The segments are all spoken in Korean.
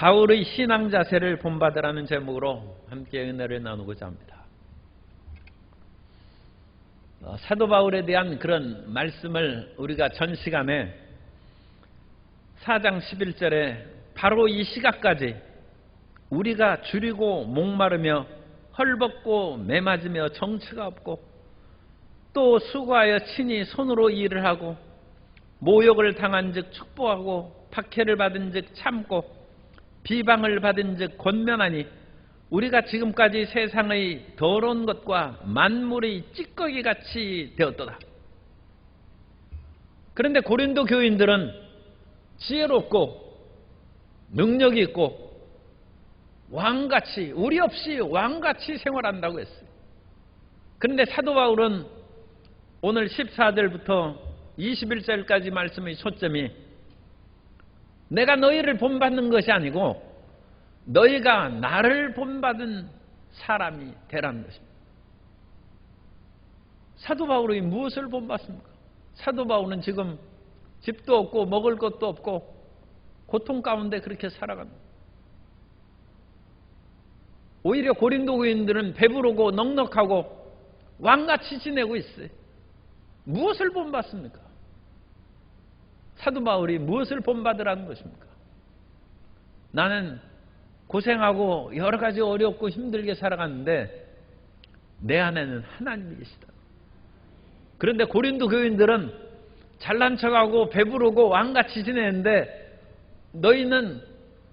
바울의 신앙 자세를 본받으라는 제목으로 함께 은혜를 나누고자 합니다. 사도 바울에 대한 그런 말씀을 우리가 전 시간에 4장 11절에 바로 이 시각까지 우리가 줄이고 목마르며 헐벗고 매맞으며 정처가 없고 또 수고하여 친히 손으로 일을 하고 모욕을 당한 즉 축복하고 박해를 받은 즉 참고 비방을 받은 즉 권면하니 우리가 지금까지 세상의 더러운 것과 만물의 찌꺼기같이 되었도다. 그런데 고린도 교인들은 지혜롭고 능력이 있고 왕같이 우리 없이 왕같이 생활한다고 했어요. 그런데 사도 바울은 오늘 14절부터 21절까지 말씀의 초점이 내가 너희를 본받는 것이 아니고 너희가 나를 본받은 사람이 되라는 것입니다. 사도 바울이 무엇을 본받습니까? 사도 바울은 지금 집도 없고 먹을 것도 없고 고통 가운데 그렇게 살아갑니다. 오히려 고린도 교인들은 배부르고 넉넉하고 왕같이 지내고 있어요. 무엇을 본받습니까? 사도 바울이 무엇을 본받으라는 것입니까? 나는 고생하고 여러 가지 어렵고 힘들게 살아갔는데 내 안에는 하나님이 계시다. 그런데 고린도 교인들은 잘난 척하고 배부르고 왕같이 지내는데 너희는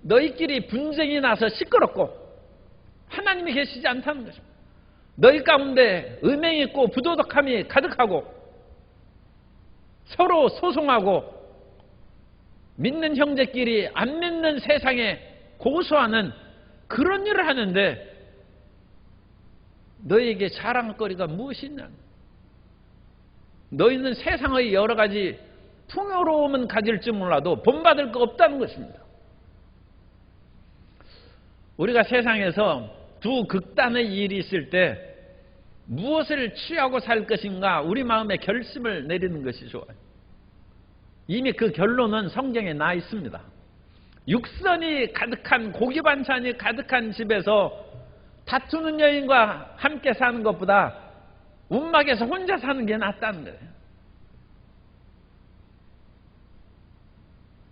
너희끼리 분쟁이 나서 시끄럽고 하나님이 계시지 않다는 것입니다. 너희 가운데 음행이 있고 부도덕함이 가득하고 서로 소송하고 믿는 형제끼리 안 믿는 세상에 고소하는 그런 일을 하는데 너희에게 자랑거리가 무엇이 있냐? 너희는 세상의 여러 가지 풍요로움은 가질지 몰라도 본받을 거 없다는 것입니다. 우리가 세상에서 두 극단의 일이 있을 때 무엇을 취하고 살 것인가 우리 마음에 결심을 내리는 것이 좋아요. 이미 그 결론은 성경에 나 있습니다. 육선이 가득한 고기 반찬이 가득한 집에서 다투는 여인과 함께 사는 것보다 움막에서 혼자 사는 게 낫다는 거예요.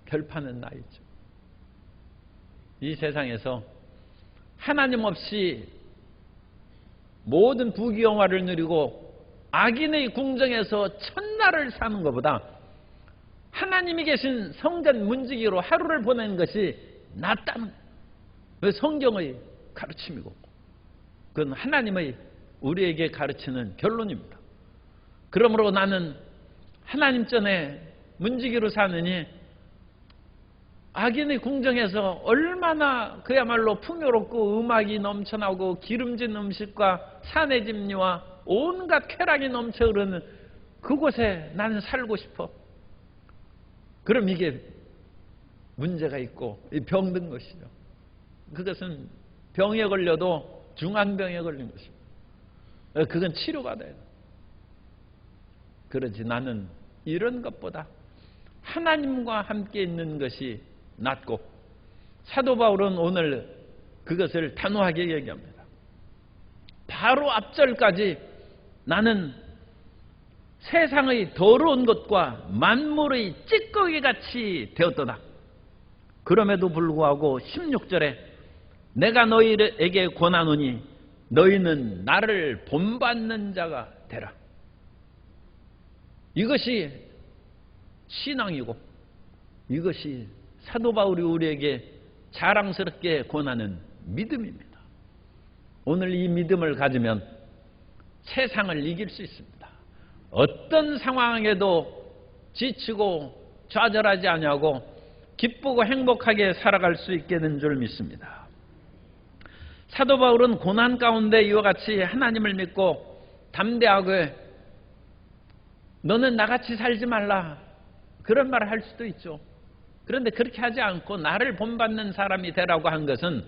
결판은 나 있죠. 이 세상에서 하나님 없이 모든 부귀영화를 누리고 악인의 궁정에서 천날을 사는 것보다 하나님이 계신 성전 문지기로 하루를 보내는 것이 낫다는 성경의 가르침이고 그건 하나님의 우리에게 가르치는 결론입니다. 그러므로 나는 하나님 전에 문지기로 사느니 악인의 궁정에서 얼마나 그야말로 풍요롭고 음악이 넘쳐나고 기름진 음식과 산의 진미와 온갖 쾌락이 넘쳐 흐르는 그곳에 나는 살고 싶어. 그럼 이게 문제가 있고 병든 것이죠. 그것은 병에 걸려도 중환병에 걸린 것입니다. 그건 치료받아야 돼. 그러지 나는 이런 것보다 하나님과 함께 있는 것이 낫고 사도 바울은 오늘 그것을 단호하게 얘기합니다. 바로 앞절까지 나는 세상의 더러운 것과 만물의 찌꺼기같이 되었도다. 그럼에도 불구하고 16절에 내가 너희에게 권하노니 너희는 나를 본받는 자가 되라. 이것이 신앙이고 이것이 사도 바울이 우리에게 자랑스럽게 권하는 믿음입니다. 오늘 이 믿음을 가지면 세상을 이길 수 있습니다. 어떤 상황에도 지치고 좌절하지 아니하고 기쁘고 행복하게 살아갈 수 있게 된 줄 믿습니다. 사도 바울은 고난 가운데 이와 같이 하나님을 믿고 담대하게 너는 나같이 살지 말라 그런 말을 할 수도 있죠. 그런데 그렇게 하지 않고 나를 본받는 사람이 되라고 한 것은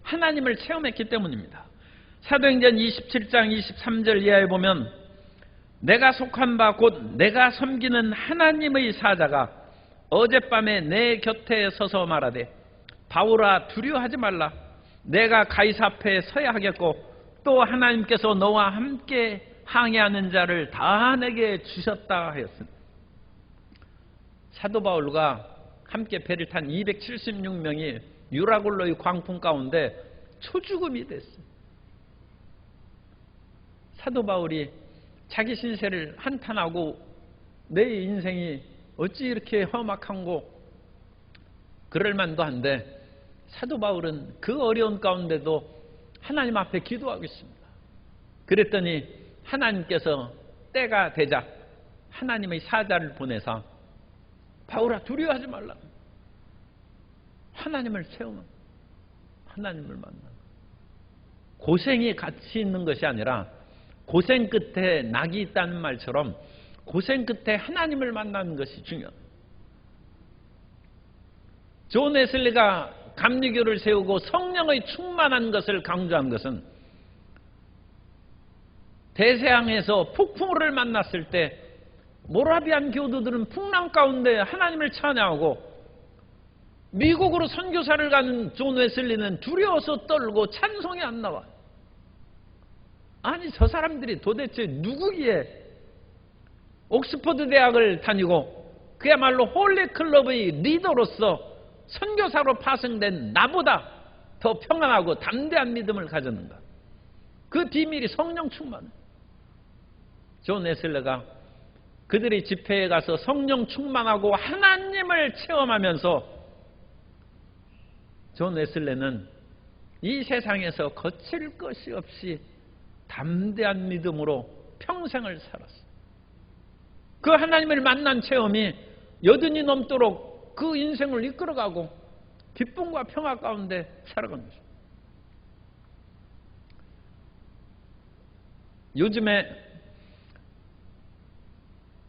하나님을 체험했기 때문입니다. 사도행전 27장 23절 이하에 보면 내가 속한 바 곧 내가 섬기는 하나님의 사자가 어젯밤에 내 곁에 서서 말하되 바울아 두려워하지 말라. 내가 가이사 앞에 서야 하겠고 또 하나님께서 너와 함께 항해하는 자를 다 내게 주셨다 하였습니다. 사도 바울과 함께 배를 탄 276명이 유라굴로의 광풍 가운데 초죽음이 됐어요. 사도 바울이 자기 신세를 한탄하고 내 인생이 어찌 이렇게 험악한고 그럴 만도 한데 사도 바울은 그 어려운 가운데도 하나님 앞에 기도하고 있습니다. 그랬더니 하나님께서 때가 되자 하나님의 사자를 보내서 바울아 두려워하지 말라. 하나님을 체험하고 하나님을 만나. 고생이 같이 있는 것이 아니라 고생 끝에 낙이 있다는 말처럼 고생 끝에 하나님을 만나는 것이 중요합니다. 존 웨슬리가 감리교를 세우고 성령의 충만한 것을 강조한 것은 대서양에서 폭풍우를 만났을 때 모라비안 교도들은 풍랑 가운데 하나님을 찬양하고 미국으로 선교사를 가는 존 웨슬리는 두려워서 떨고 찬송이 안 나와. 아니 저 사람들이 도대체 누구기에 옥스퍼드 대학을 다니고 그야말로 홀리클럽의 리더로서 선교사로 파송된 나보다 더 평안하고 담대한 믿음을 가졌는가. 그 비밀이 성령 충만. 존 웨슬리가 그들이 집회에 가서 성령 충만하고 하나님을 체험하면서 존 웨슬리는 이 세상에서 거칠 것이 없이 담대한 믿음으로 평생을 살았어요. 그 하나님을 만난 체험이 여든이 넘도록 그 인생을 이끌어가고 기쁨과 평화 가운데 살아간 것입니다. 요즘에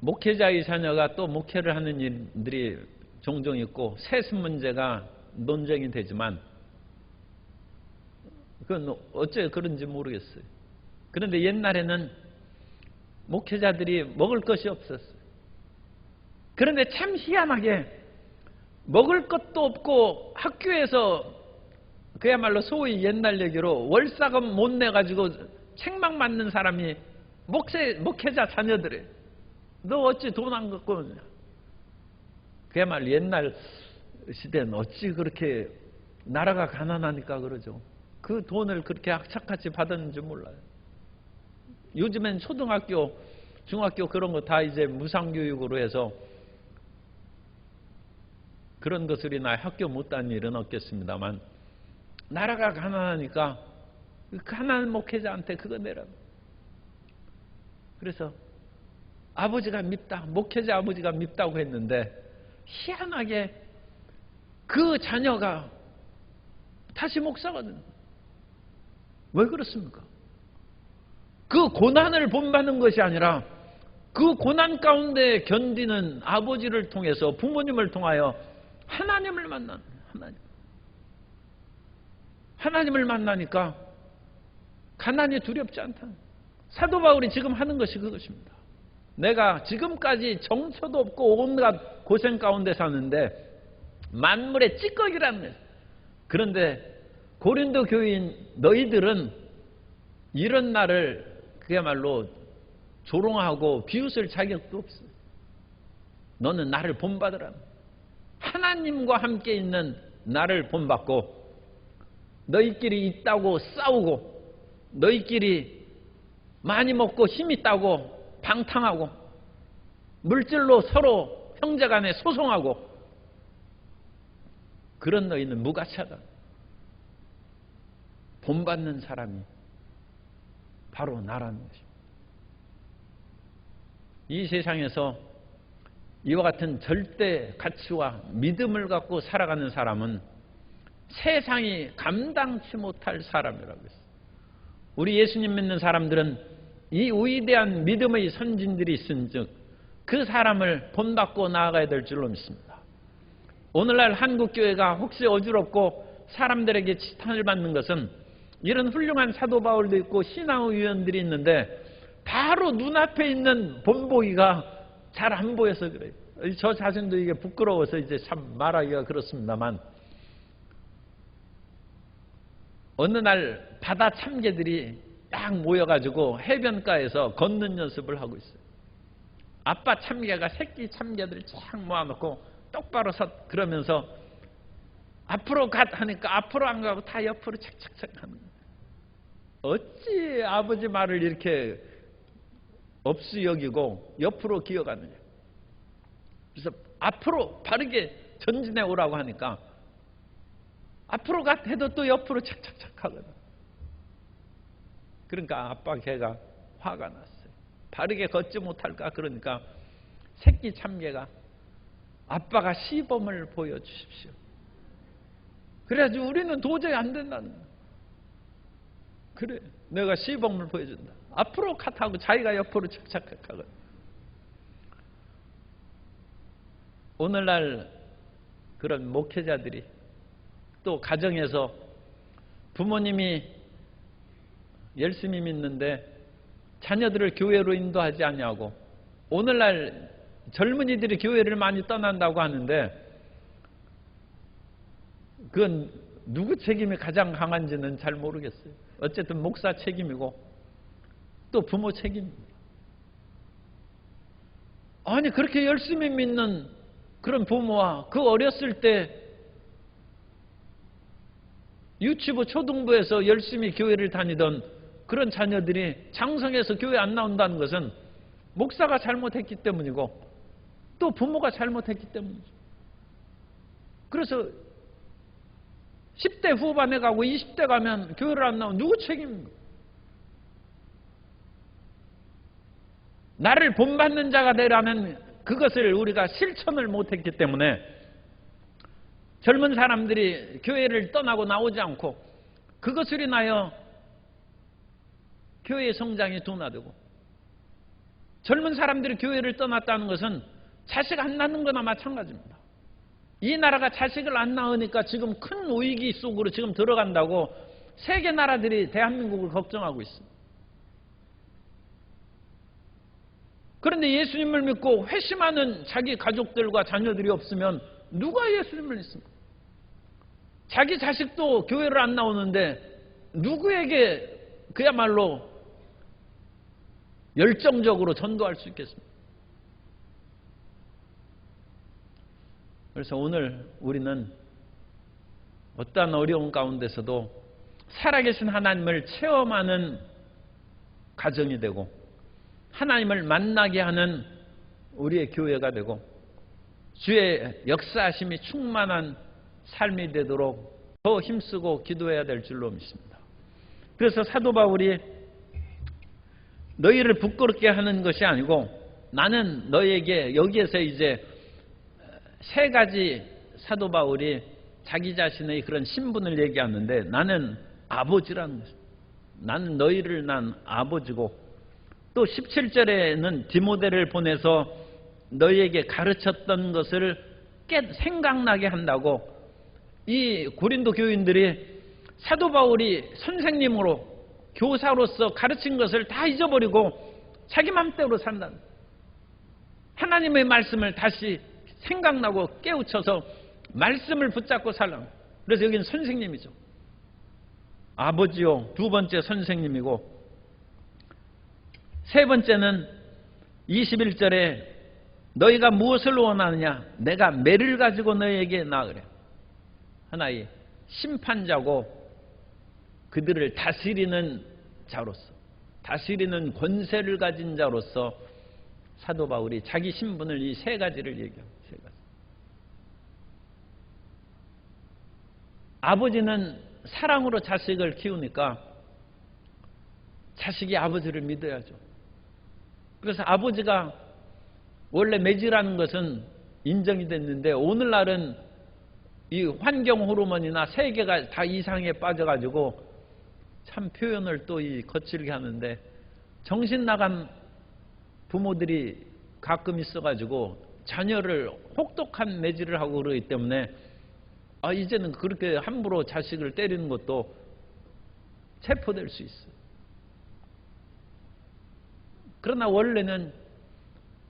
목회자의 자녀가 또 목회를 하는 일들이 종종 있고 세습 문제가 논쟁이 되지만 그건 어째 그런지 모르겠어요. 그런데 옛날에는 목회자들이 먹을 것이 없었어요. 그런데 참 희한하게 먹을 것도 없고 학교에서 그야말로 소위 옛날 얘기로 월사금 못 내가지고 책망 맞는 사람이 목회자 자녀들이에요. 너 어찌 돈 안 갖고 오냐. 그야말로 옛날 시대는 어찌 그렇게 나라가 가난하니까 그러죠. 그 돈을 그렇게 악착같이 받았는지 몰라요. 요즘엔 초등학교, 중학교 그런 거 다 이제 무상교육으로 해서 그런 것을 인하여 학교 못 다니는 일은 없겠습니다만 나라가 가난하니까 그 가난한 목회자한테 그거 내라. 그래서 아버지가 밉다, 목회자 아버지가 밉다고 했는데 희한하게 그 자녀가 다시 목사거든. 왜 그렇습니까? 그 고난을 본받는 것이 아니라 그 고난 가운데 견디는 아버지를 통해서 부모님을 통하여 하나님을 만나는 하나님을 만나니까 가난이 두렵지 않다. 사도 바울이 지금 하는 것이 그것입니다. 내가 지금까지 정처도 없고 온갖 고생 가운데 사는데 만물의 찌꺼기라는 거예요. 그런데 고린도 교인 너희들은 이런 나를 그야말로 조롱하고 비웃을 자격도 없어. 너는 나를 본받으라. 하나님과 함께 있는 나를 본받고 너희끼리 있다고 싸우고 너희끼리 많이 먹고 힘 있다고 방탕하고 물질로 서로 형제간에 소송하고 그런 너희는 무가치하다. 본받는 사람이 바로 나라는 것입니다. 이 세상에서 이와 같은 절대 가치와 믿음을 갖고 살아가는 사람은 세상이 감당치 못할 사람이라고 했어요. 우리 예수님 믿는 사람들은 이 위대한 믿음의 선진들이 있은즉 그 사람을 본받고 나아가야 될 줄로 믿습니다. 오늘날 한국교회가 혹시 어지럽고 사람들에게 지탄을 받는 것은 이런 훌륭한 사도 바울도 있고 신앙의 위원들이 있는데 바로 눈앞에 있는 본보기가 잘 안 보여서 그래요. 저 자신도 이게 부끄러워서 이제 참 말하기가 그렇습니다만 어느 날 바다 참개들이 딱 모여가지고 해변가에서 걷는 연습을 하고 있어요. 아빠 참개가 새끼 참개들 쫙 모아놓고 똑바로 섰 그러면서 앞으로 갓 하니까 앞으로 안 가고 다 옆으로 착착착 하는 거예요. 어찌 아버지 말을 이렇게 없이 여기고 옆으로 기어가느냐. 그래서 앞으로 바르게 전진해 오라고 하니까 앞으로 갓 해도 또 옆으로 착착착 하거든. 그러니까 아빠 개가 화가 났어요. 바르게 걷지 못할까. 그러니까 새끼 참개가 아빠가 시범을 보여주십시오. 그래야지 우리는 도저히 안 된다는 거야. 그래, 내가 시범을 보여준다. 앞으로 컷하고 자기가 옆으로 착착하거든. 오늘날 그런 목회자들이 또 가정에서 부모님이 열심히 믿는데 자녀들을 교회로 인도하지 않냐고, 오늘날 젊은이들이 교회를 많이 떠난다고 하는데 그건 누구 책임이 가장 강한지는 잘 모르겠어요. 어쨌든 목사 책임이고 또 부모 책임입니다. 아니 그렇게 열심히 믿는 그런 부모와 그 어렸을 때 유치부 초등부에서 열심히 교회를 다니던 그런 자녀들이 장성해서 교회 안 나온다는 것은 목사가 잘못했기 때문이고 또 부모가 잘못했기 때문이죠. 그래서 10대 후반에 가고 20대 가면 교회를 안 나오면 누구 책임입니까? 나를 본받는 자가 되라면 그것을 우리가 실천을 못했기 때문에 젊은 사람들이 교회를 떠나고 나오지 않고 그것을 인하여 교회의 성장이 둔화되고, 젊은 사람들이 교회를 떠났다는 것은 자식 안 낳는 거나 마찬가지입니다. 이 나라가 자식을 안 낳으니까 지금 큰 위기 속으로 지금 들어간다고 세계 나라들이 대한민국을 걱정하고 있습니다. 그런데 예수님을 믿고 회심하는 자기 가족들과 자녀들이 없으면 누가 예수님을 믿습니까? 자기 자식도 교회를 안 나오는데 누구에게 그야말로 열정적으로 전도할 수 있겠습니까? 그래서 오늘 우리는 어떠한 어려운 가운데서도 살아계신 하나님을 체험하는 가정이 되고 하나님을 만나게 하는 우리의 교회가 되고 주의 역사하심이 충만한 삶이 되도록 더 힘쓰고 기도해야 될 줄로 믿습니다. 그래서 사도 바울이 너희를 부끄럽게 하는 것이 아니고 나는 너희에게 여기에서 이제 세 가지 사도 바울이 자기 자신의 그런 신분을 얘기하는데 나는 아버지라는 것입니다. 나는 너희를 난 아버지고 또 17절에는 디모데를 보내서 너희에게 가르쳤던 것을 생각나게 한다고 이 고린도 교인들이 사도 바울이 선생님으로 교사로서 가르친 것을 다 잊어버리고 자기 맘대로 산다. 하나님의 말씀을 다시 생각나고 깨우쳐서 말씀을 붙잡고 살라. 그래서 여기는 선생님이죠. 아버지요. 두 번째 선생님이고 세 번째는 21절에 너희가 무엇을 원하느냐? 내가 매를 가지고 너희에게 나으래. 하나의 심판자고 그들을 다스리는 자로서, 다스리는 권세를 가진 자로서 사도 바울이 자기 신분을 이 세 가지를 얘기합니다. 세 가지. 아버지는 사랑으로 자식을 키우니까 자식이 아버지를 믿어야죠. 그래서 아버지가 원래 매질하는 것은 인정이 됐는데 오늘날은 이 환경 호르몬이나 세계가 다 이상에 빠져가지고 참 표현을 또 이 거칠게 하는데 정신 나간 부모들이 가끔 있어가지고 자녀를 혹독한 매질을 하고 그러기 때문에 이제는 그렇게 함부로 자식을 때리는 것도 체포될 수 있어요. 그러나 원래는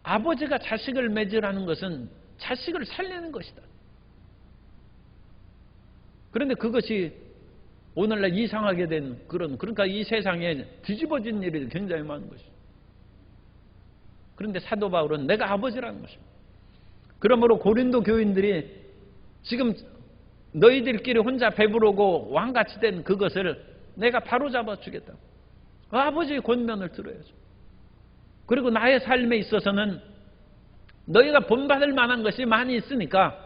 아버지가 자식을 매질하는 것은 자식을 살리는 것이다. 그런데 그것이 오늘날 이상하게 된 그러니까 이 세상에 뒤집어진 일이 굉장히 많은 것이죠. 그런데 사도 바울은 내가 아버지라는 것입니다. 그러므로 고린도 교인들이 지금 너희들끼리 혼자 배부르고 왕같이 된 그것을 내가 바로잡아 주겠다. 그 아버지의 권면을 들어야죠. 그리고 나의 삶에 있어서는 너희가 본받을 만한 것이 많이 있으니까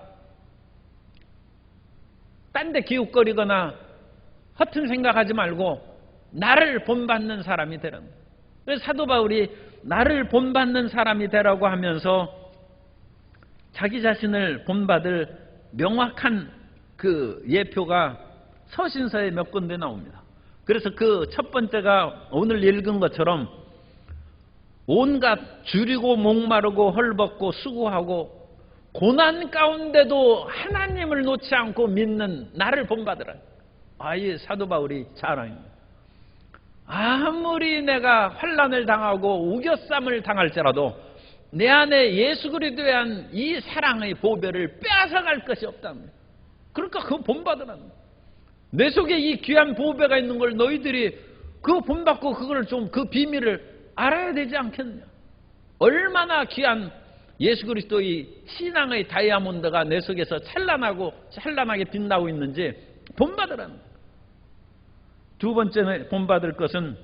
딴 데 기웃거리거나 허튼 생각하지 말고 나를 본받는 사람이 되라는 거예요. 그래서 사도 바울이 나를 본받는 사람이 되라고 하면서 자기 자신을 본받을 명확한 그 예표가 서신서에 몇 군데 나옵니다. 그래서 그 첫 번째가 오늘 읽은 것처럼 온갖 줄이고 목마르고 헐벗고 수고하고 고난 가운데도 하나님을 놓지 않고 믿는 나를 본받으라. 이 사도 바울이 자랑입니다. 아무리 내가 환난을 당하고 우겨쌈을 당할지라도 내 안에 예수 그리스도에 대한 이 사랑의 보배를 빼앗아갈 것이 없답니다. 그러니까 그거 본받으라는 거예요. 내 속에 이 귀한 보배가 있는 걸 너희들이 그거 본받고 그걸 좀 그 비밀을 알아야 되지 않겠느냐. 얼마나 귀한 예수 그리스도의 신앙의 다이아몬드가 내 속에서 찬란하게 빛나고 있는지 본받으라는 거예요. 두 번째는 본받을 것은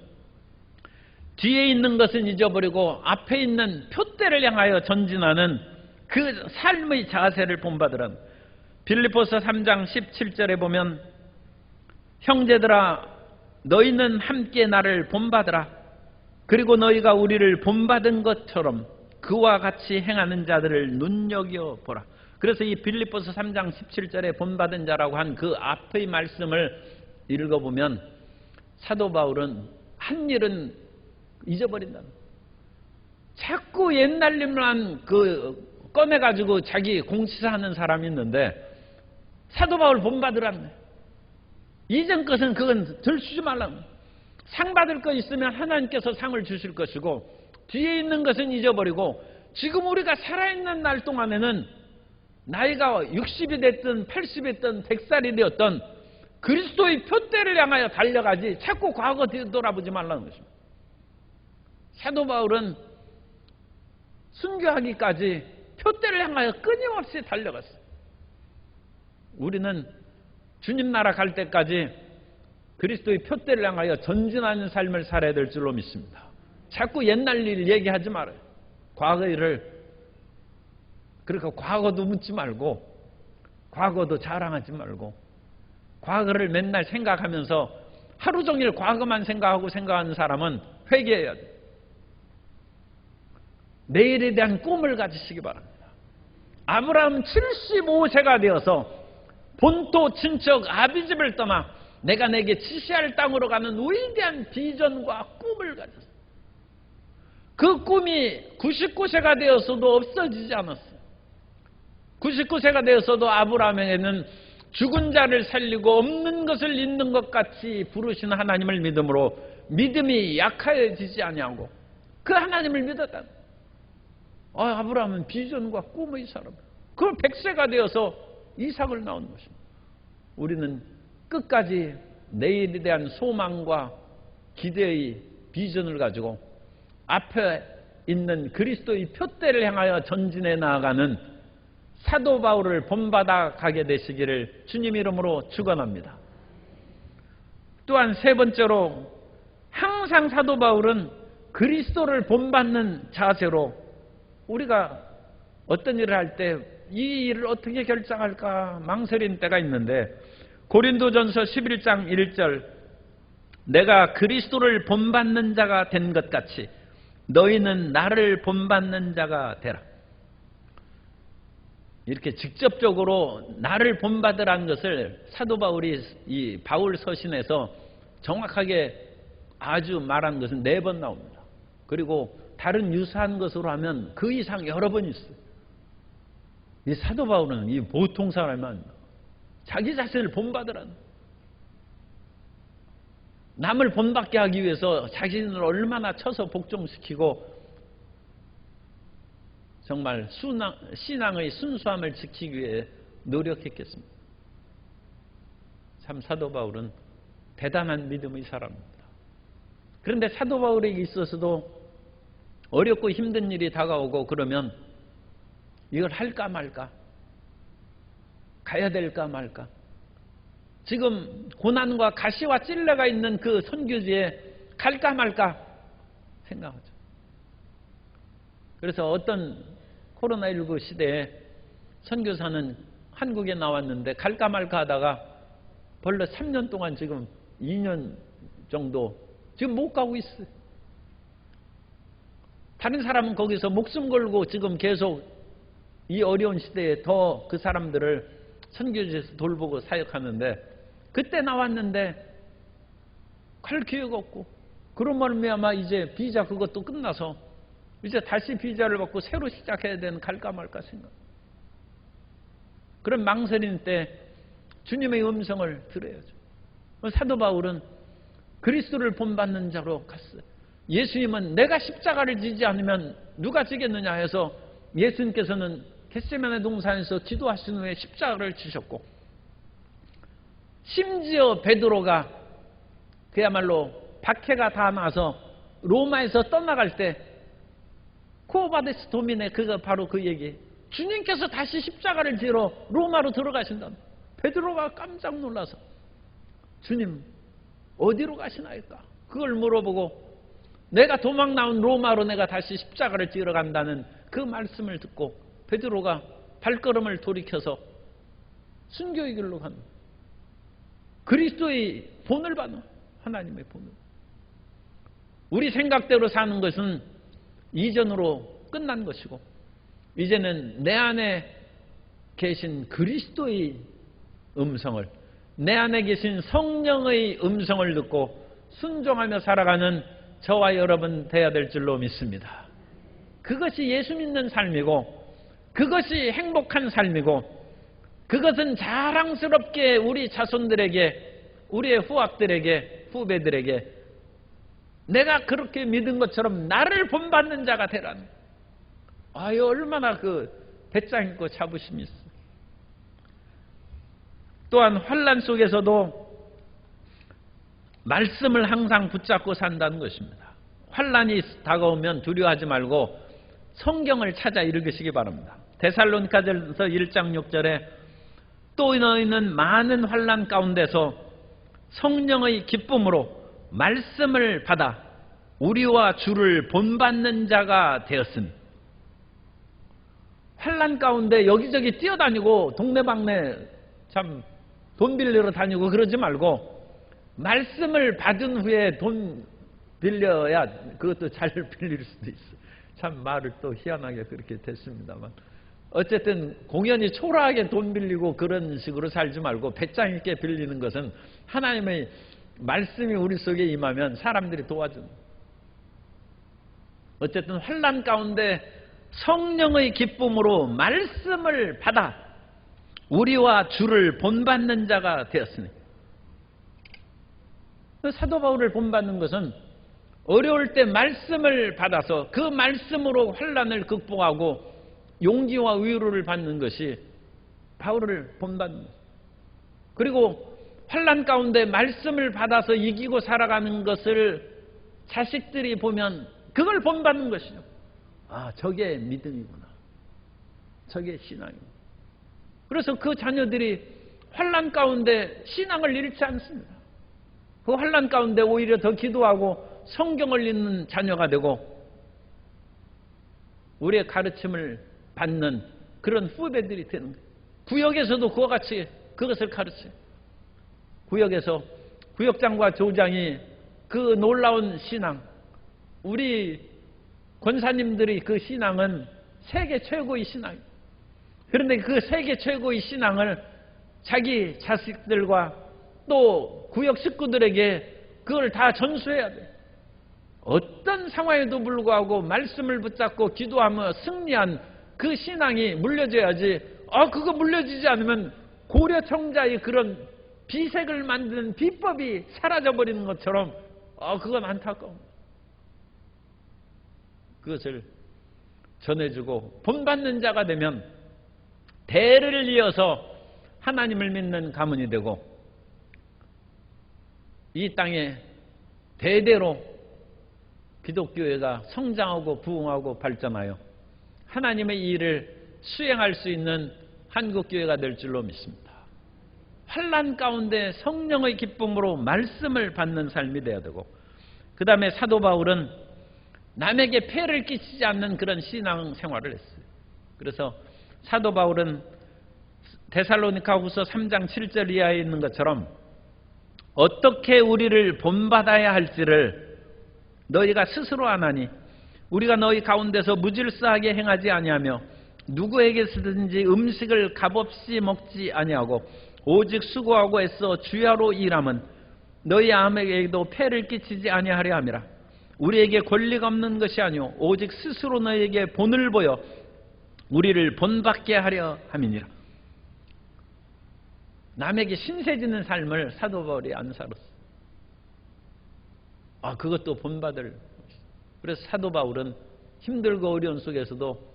뒤에 있는 것은 잊어버리고 앞에 있는 표대를 향하여 전진하는 그 삶의 자세를 본받으라는 거예요. 빌립보서 3장 17절에 보면 형제들아 너희는 함께 나를 본받으라. 그리고 너희가 우리를 본받은 것처럼 그와 같이 행하는 자들을 눈여겨보라. 그래서 이 빌립보서 3장 17절에 본받은 자라고 한 그 앞의 말씀을 읽어보면 사도 바울은 한 일은 잊어버린다는 거예요. 자꾸 옛날 일만 꺼내가지고 자기 공치사하는 사람이 있는데 사도 바울 본받으라는 거예요. 이전 것은 그건 들추지 말라는 거예요. 상 받을 거 있으면 하나님께서 상을 주실 것이고 뒤에 있는 것은 잊어버리고 지금 우리가 살아있는 날 동안에는 나이가 60이 됐든 80이 됐든 100살이 되었든 그리스도의 표대를 향하여 달려가지 자꾸 과거 뒤돌아보지 말라는 것입니다. 사도 바울은 순교하기까지 표대를 향하여 끊임없이 달려갔어요. 우리는 주님 나라 갈 때까지 그리스도의 표대를 향하여 전진하는 삶을 살아야 될 줄로 믿습니다. 자꾸 옛날 일 얘기하지 말아요. 과거 일을. 그러니까 과거도 묻지 말고 과거도 자랑하지 말고 과거를 맨날 생각하면서 하루 종일 과거만 생각하는 사람은 회개해야 돼요. 내일에 대한 꿈을 가지시기 바랍니다. 아브라함 75세가 되어서 본토 친척 아비집을 떠나 내가 내게 지시할 땅으로 가는 위대한 비전과 꿈을 가졌어요. 그 꿈이 99세가 되어서도 없어지지 않았어요. 99세가 되어서도 아브라함에게는 죽은 자를 살리고 없는 것을 있는 것 같이 부르시는 하나님을 믿음으로 믿음이 약해지지 아니하고 그 하나님을 믿었다. 아브라함은 비전과 꿈의 사람. 그걸 100세가 되어서 이삭을 낳은 것입니다. 우리는 끝까지 내일에 대한 소망과 기대의 비전을 가지고 앞에 있는 그리스도의 표대를 향하여 전진해 나아가는 사도 바울을 본받아 가게 되시기를 주님 이름으로 축원합니다. 또한 세 번째로 항상 사도 바울은 그리스도를 본받는 자세로 우리가 어떤 일을 할 때 이 일을 어떻게 결정할까 망설인 때가 있는데 고린도전서 11장 1절 내가 그리스도를 본받는 자가 된 것 같이 너희는 나를 본받는 자가 되라. 이렇게 직접적으로 나를 본받으라는 것을 사도 바울이 이 바울 서신에서 정확하게 아주 말한 것은 4번 나옵니다. 그리고 다른 유사한 것으로 하면 그 이상 여러 번 있어요. 이 사도 바울은 이 보통 사람이 아닙니다. 자기 자신을 본받으라는, 남을 본받게 하기 위해서 자신을 얼마나 쳐서 복종시키고 정말 신앙의 순수함을 지키기 위해 노력했겠습니다. 참 사도 바울은 대단한 믿음의 사람입니다. 그런데 사도 바울에게 있어서도 어렵고 힘든 일이 다가오고 그러면 이걸 할까 말까? 가야 될까 말까? 지금 고난과 가시와 찔레가 있는 그 선교지에 갈까 말까 생각하죠. 그래서 어떤 코로나19 시대에 선교사는 한국에 나왔는데 갈까 말까 하다가 벌써 3년 동안 지금 2년 정도 지금 못 가고 있어요. 다른 사람은 거기서 목숨 걸고 지금 계속 이 어려운 시대에 더 그 사람들을 선교지에서 돌보고 사역하는데 그때 나왔는데 갈 기회가 없고 그런 말미암아 이제 비자 그것도 끝나서 이제 다시 비자를 받고 새로 시작해야 되는 갈까 말까 생각. 그런 망설임 때 주님의 음성을 들어야죠. 사도 바울은 그리스도를 본받는 자로 갔어요. 예수님은 내가 십자가를 지지 않으면 누가 지겠느냐 해서 예수님께서는 겟세마네 동산에서 기도하신 후에 십자가를 지셨고 심지어 베드로가 그야말로 박해가 다 나서 로마에서 떠나갈 때 쿠오바데스 도민의 그가 바로 그 얘기 주님께서 다시 십자가를 지러 로마로 들어가신다. 베드로가 깜짝 놀라서 주님 어디로 가시나이까? 그걸 물어보고 내가 도망 나온 로마로 내가 다시 십자가를 지러 간다는 그 말씀을 듣고 베드로가 발걸음을 돌이켜서 순교의 길로 가는 그리스도의 본을 받는 하나님의 본을. 우리 생각대로 사는 것은 이전으로 끝난 것이고 이제는 내 안에 계신 그리스도의 음성을 내 안에 계신 성령의 음성을 듣고 순종하며 살아가는 저와 여러분 되어야 될 줄로 믿습니다. 그것이 예수 믿는 삶이고 그것이 행복한 삶이고 그것은 자랑스럽게 우리 자손들에게 우리의 후학들에게 후배들에게 내가 그렇게 믿은 것처럼 나를 본받는 자가 되라는 아유 얼마나 그 배짱 있고 자부심이 있어. 또한 환난 속에서도 말씀을 항상 붙잡고 산다는 것입니다. 환난이 다가오면 두려워하지 말고 성경을 찾아 읽으시기 바랍니다. 데살로니가전서 1장 6절에 또 너희는 많은 환난 가운데서 성령의 기쁨으로 말씀을 받아 우리와 주를 본받는 자가 되었으니 환난 가운데 여기저기 뛰어다니고 동네방네 참 돈 빌리러 다니고 그러지 말고 말씀을 받은 후에 돈 빌려야 그것도 잘 빌릴 수도 있어. 참 말을 또 희한하게 그렇게 됐습니다만 어쨌든 공연히 초라하게 돈 빌리고 그런 식으로 살지 말고 배짱 있게 빌리는 것은 하나님의 말씀이 우리 속에 임하면 사람들이 도와주는. 어쨌든 환난 가운데 성령의 기쁨으로 말씀을 받아 우리와 주를 본받는 자가 되었으니 사도 바울을 본받는 것은 어려울 때 말씀을 받아서 그 말씀으로 환난을 극복하고 용기와 위로를 받는 것이 바울을 본받는 것. 그리고 환난 가운데 말씀을 받아서 이기고 살아가는 것을 자식들이 보면 그걸 본받는 것이죠. 아, 저게 믿음이구나. 저게 신앙이구나. 그래서 그 자녀들이 환난 가운데 신앙을 잃지 않습니다. 그 환난 가운데 오히려 더 기도하고 성경을 읽는 자녀가 되고 우리의 가르침을 받는 그런 후배들이 되는 거예요. 구역에서도 그와 같이 그것을 가르쳐요. 구역에서 구역장과 조장이 그 놀라운 신앙, 우리 권사님들이 그 신앙은 세계 최고의 신앙이에요. 그런데 그 세계 최고의 신앙을 자기 자식들과 또 구역 식구들에게 그걸 다 전수해야 돼요. 어떤 상황에도 불구하고 말씀을 붙잡고 기도하며 승리한 그 신앙이 물려져야지. 그거 물려지지 않으면 고려청자의 그런 비색을 만드는 비법이 사라져버리는 것처럼 그건 안타까운 거예요. 그것을 전해주고 본받는 자가 되면 대를 이어서 하나님을 믿는 가문이 되고 이 땅에 대대로 기독교회가 성장하고 부흥하고 발전하여 하나님의 일을 수행할 수 있는 한국교회가 될 줄로 믿습니다. 환난 가운데 성령의 기쁨으로 말씀을 받는 삶이 되어야 되고, 그 다음에 사도 바울은 남에게 폐를 끼치지 않는 그런 신앙 생활을 했어요. 그래서 사도 바울은 데살로니가후서 3장 7절 이하에 있는 것처럼 어떻게 우리를 본받아야 할지를 너희가 스스로 아나니 우리가 너희 가운데서 무질서하게 행하지 아니하며 누구에게서든지 음식을 값없이 먹지 아니하고 오직 수고하고 애써 주야로 일함은 너희 아무에게도 폐를 끼치지 아니하려 함이라. 우리에게 권리가 없는 것이 아니오 오직 스스로 너희에게 본을 보여 우리를 본받게 하려 함이니라. 남에게 신세지는 삶을 사도 바울이 안 살았어. 그것도 본받을. 그래서 사도 바울은 힘들고 어려운 속에서도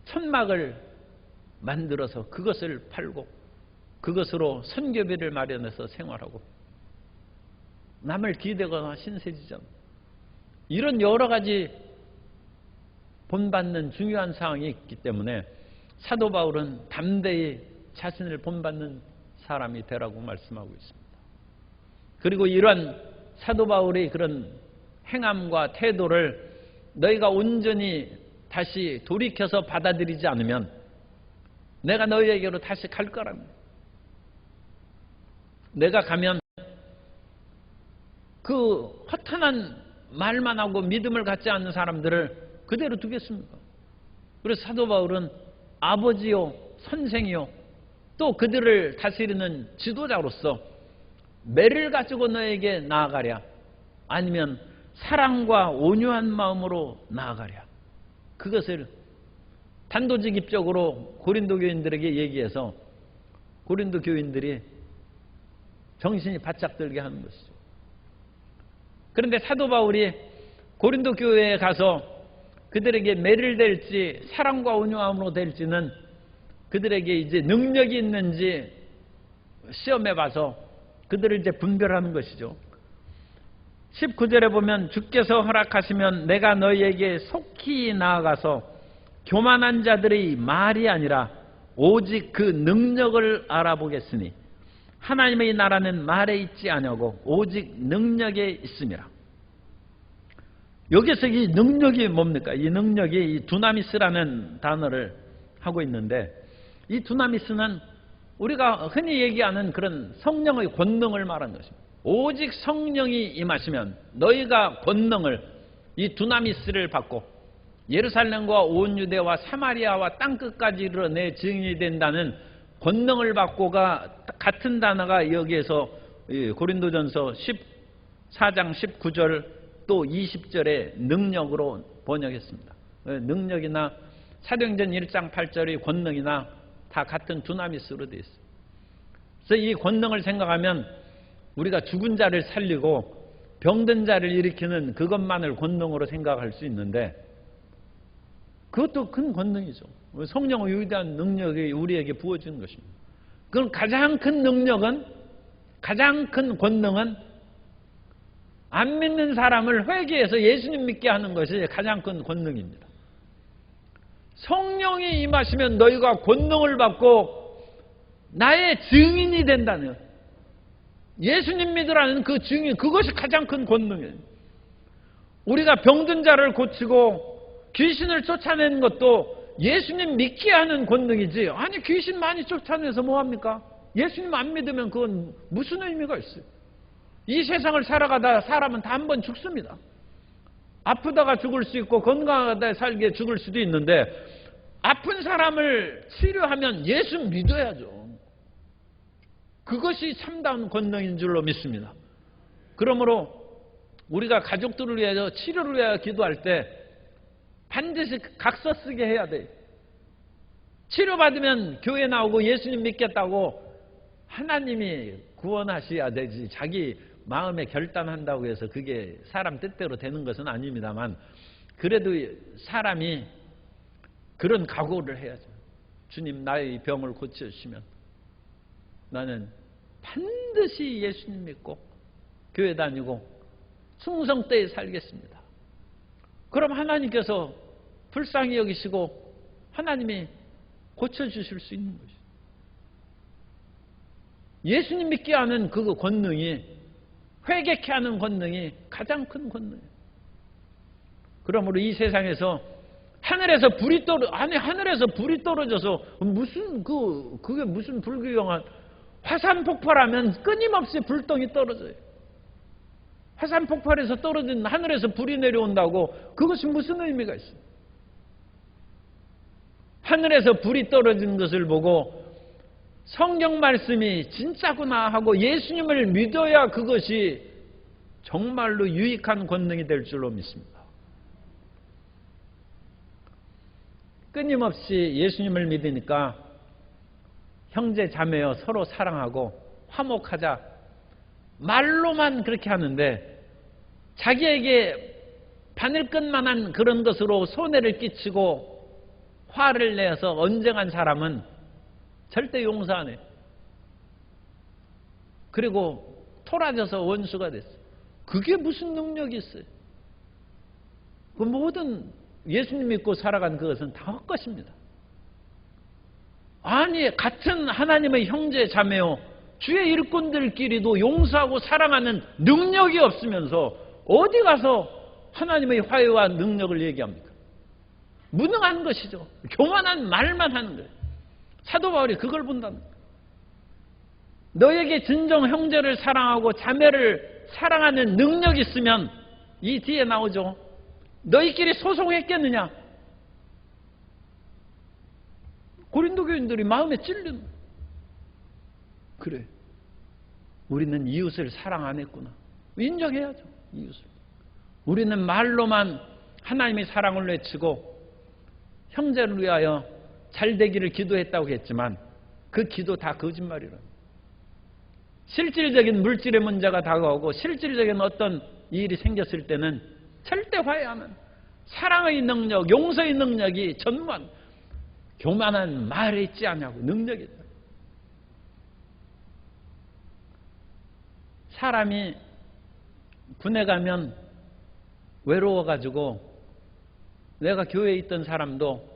천막을 만들어서 그것을 팔고 그것으로 선교비를 마련해서 생활하고, 남을 기대거나 신세지잖아. 이런 여러 가지 본받는 중요한 상황이 있기 때문에 사도 바울은 담대히 자신을 본받는 사람이 되라고 말씀하고 있습니다. 그리고 이러한 사도 바울의 그런 행함과 태도를 너희가 온전히 다시 돌이켜서 받아들이지 않으면 내가 너희에게로 다시 갈 거랍니다. 내가 가면 그 허탄한 말만 하고 믿음을 갖지 않는 사람들을 그대로 두겠습니까? 그래서 사도 바울은 아버지요 선생이요 또 그들을 다스리는 지도자로서 매를 가지고 너에게 나아가랴 아니면 사랑과 온유한 마음으로 나아가랴, 그것을 단도직입적으로 고린도 교인들에게 얘기해서 고린도 교인들이 정신이 바짝 들게 하는 것이죠. 그런데 사도 바울이 고린도 교회에 가서 그들에게 매를 될지 사랑과 온유함으로 될지는 그들에게 이제 능력이 있는지 시험해 봐서 그들을 이제 분별하는 것이죠. 19절에 보면 주께서 허락하시면 내가 너희에게 속히 나아가서 교만한 자들의 말이 아니라 오직 그 능력을 알아보겠으니 하나님의 나라는 말에 있지 아니하고 오직 능력에 있음이라. 여기서 이 능력이 뭡니까? 이 능력이 이 두나미스라는 단어를 하고 있는데, 이 두나미스는 우리가 흔히 얘기하는 그런 성령의 권능을 말하는 것입니다. 오직 성령이 임하시면 너희가 권능을, 이 두나미스를 받고 예루살렘과 온 유대와 사마리아와 땅끝까지 이르러 내 증인이 된다는 권능을 받고가 같은 단어가 여기에서 고린도전서 14장 19절 또 20절의 능력으로 번역했습니다. 능력이나 사도행전 1장 8절의 권능이나 다 같은 두나미스로 되어 있어요. 그래서 이 권능을 생각하면 우리가 죽은 자를 살리고 병든 자를 일으키는 그것만을 권능으로 생각할 수 있는데 그것도 큰 권능이죠. 성령의 위대한 능력이 우리에게 부어지는 것입니다. 그럼 가장 큰 능력은, 가장 큰 권능은 안 믿는 사람을 회개해서 예수님 믿게 하는 것이 가장 큰 권능입니다. 성령이 임하시면 너희가 권능을 받고 나의 증인이 된다는, 예수님 믿으라는 그 증인, 그것이 가장 큰 권능이에요. 우리가 병든 자를 고치고 귀신을 쫓아내는 것도 예수님 믿게 하는 권능이지, 아니 귀신 많이 쫓아내서 뭐합니까? 예수님 안 믿으면 그건 무슨 의미가 있어요? 이 세상을 살아가다 사람은 다 한 번 죽습니다. 아프다가 죽을 수 있고 건강하다 살게 죽을 수도 있는데 아픈 사람을 치료하면 예수 믿어야죠. 그것이 참다운 권능인 줄로 믿습니다. 그러므로 우리가 가족들을 위해서 치료를 위하여 기도할 때 반드시 각서 쓰게 해야 돼요. 치료받으면 교회 나오고 예수님 믿겠다고 하나님이 구원하셔야 되지 자기 마음에 결단한다고 해서 그게 사람 뜻대로 되는 것은 아닙니다만, 그래도 사람이 그런 각오를 해야죠. 주님 나의 병을 고쳐주시면 나는 반드시 예수님 믿고 교회 다니고 충성되이 살겠습니다. 그럼 하나님께서 불쌍히 여기시고 하나님이 고쳐주실 수 있는 것이죠. 예수님 믿게 하는 그 권능이, 회개케 하는 권능이 가장 큰 권능이에요. 그러므로 이 세상에서 하늘에서 불이 떨어져서 그게 무슨 불규정한 화산 폭발하면 끊임없이 불덩이 떨어져요. 화산 폭발에서 떨어진 하늘에서 불이 내려온다고 그것이 무슨 의미가 있어요? 하늘에서 불이 떨어진 것을 보고 성경 말씀이 진짜구나 하고 예수님을 믿어야 그것이 정말로 유익한 권능이 될 줄로 믿습니다. 끊임없이 예수님을 믿으니까 형제 자매여 서로 사랑하고 화목하자, 말로만 그렇게 하는데 자기에게 바늘끝만한 그런 것으로 손해를 끼치고 화를 내서 언쟁한 사람은 절대 용서 안 해요. 그리고 토라져서 원수가 됐어요. 그게 무슨 능력이 있어요? 그 모든 예수님 믿고 살아간 그것은 다 헛것입니다. 아니, 같은 하나님의 형제 자매요, 주의 일꾼들끼리도 용서하고 사랑하는 능력이 없으면서 어디 가서 하나님의 화해와 능력을 얘기합니까? 무능한 것이죠. 교만한 말만 하는 거예요. 사도 바울이 그걸 본다는 거예요. 너에게 진정 형제를 사랑하고 자매를 사랑하는 능력이 있으면 이 뒤에 나오죠. 너희끼리 소송했겠느냐? 고린도 교인들이 마음에 찔리는 거예요. 그래, 우리는 이웃을 사랑 안 했구나. 인정해야죠. 이웃을. 우리는 말로만 하나님의 사랑을 외치고 형제를 위하여 잘 되기를 기도했다고 했지만 그 기도 다 거짓말이라. 실질적인 물질의 문제가 다가오고 실질적인 어떤 일이 생겼을 때는 절대 화해하는 사랑의 능력, 용서의 능력이 전무한 교만한 말에 있지 않냐고. 능력이 있다. 사람이 군에 가면 외로워가지고, 내가 교회에 있던 사람도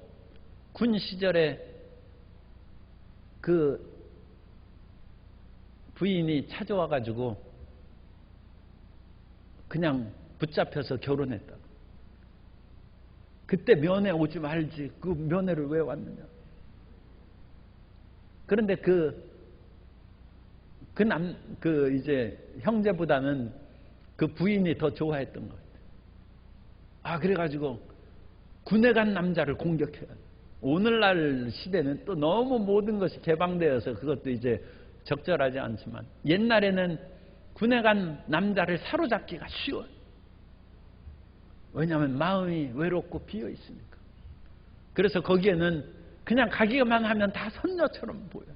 군 시절에 그 부인이 찾아와가지고 그냥 붙잡혀서 결혼했다. 그때 면회 오지 말지, 그 면회를 왜 왔느냐. 그런데 이제 형제보다는 그 부인이 더 좋아했던 것 같아요. 그래가지고 군에 간 남자를 공격해야 돼. 오늘날 시대는 또 너무 모든 것이 개방되어서 그것도 이제 적절하지 않지만, 옛날에는 군에 간 남자를 사로잡기가 쉬워요. 왜냐하면 마음이 외롭고 비어 있으니까. 그래서 거기에는 그냥 가기만 하면 다 선녀처럼 보여요.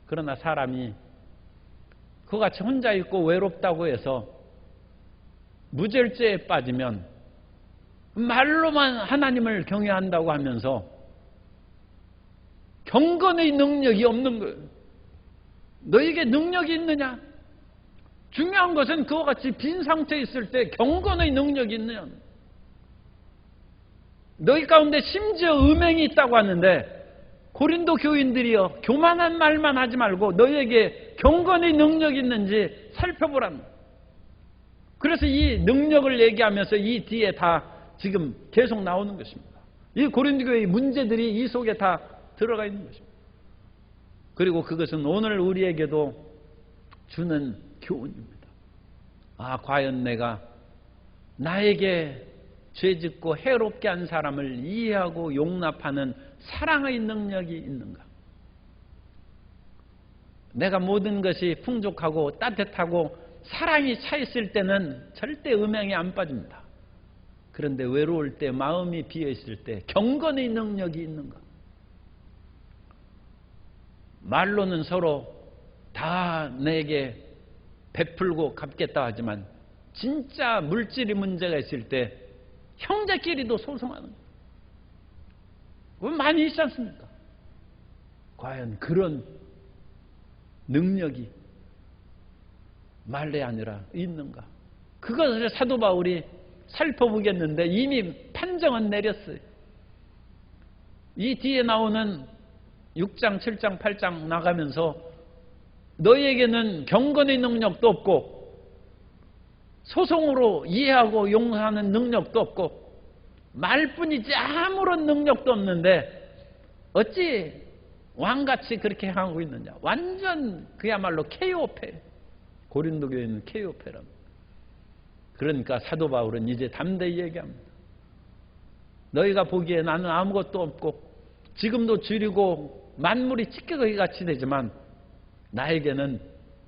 그러나 사람이 그같이 혼자 있고 외롭다고 해서 무절제에 빠지면 말로만 하나님을 경외한다고 하면서 경건의 능력이 없는 거예요. 너에게 능력이 있느냐? 중요한 것은 그와 같이 빈 상태에 있을 때 경건의 능력이 있느냐. 너희 가운데 심지어 음행이 있다고 하는데 고린도 교인들이여, 교만한 말만 하지 말고 너희에게 경건의 능력이 있는지 살펴보라는 거예요. 그래서 이 능력을 얘기하면서 이 뒤에 다 지금 계속 나오는 것입니다. 이 고린도 교회의 문제들이 이 속에 다 들어가 있는 것입니다. 그리고 그것은 오늘 우리에게도 주는 교훈입니다. 과연 내가 나에게 죄짓고 해롭게 한 사람을 이해하고 용납하는 사랑의 능력이 있는가? 내가 모든 것이 풍족하고 따뜻하고 사랑이 차 있을 때는 절대 음행에 안 빠집니다. 그런데 외로울 때, 마음이 비어 있을 때 경건의 능력이 있는가? 말로는 서로 다 내게 베풀고 갚겠다 하지만 진짜 물질이 문제가 있을 때 형제끼리도 소송하는 거예요. 많이 있지 않습니까? 과연 그런 능력이 말레 아니라 있는가? 그것을 사도 바울이 살펴보겠는데 이미 판정은 내렸어요. 이 뒤에 나오는 6장, 7장, 8장 나가면서 너희에게는 경건의 능력도 없고 소송으로 이해하고 용서하는 능력도 없고 말뿐이지 아무런 능력도 없는데 어찌 왕같이 그렇게 하고 있느냐. 완전 그야말로 케이오페. 고린도 교회에 있는 케이오페랍니다. 그러니까 사도 바울은 이제 담대히 얘기합니다. 너희가 보기에 나는 아무것도 없고 지금도 줄이고 만물이 찢겨가기 같이 되지만 나에게는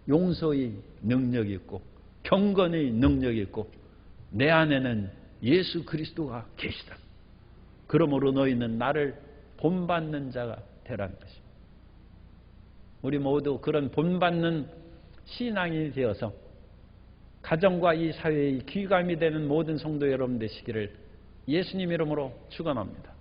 용서의 능력이 있고 경건의 능력이 있고 내 안에는 예수 그리스도가 계시다. 그러므로 너희는 나를 본받는 자가 되라는 것입니다. 우리 모두 그런 본받는 신앙이 되어서 가정과 이 사회의 귀감이 되는 모든 성도 여러분 되시기를 예수님 이름으로 축원합니다.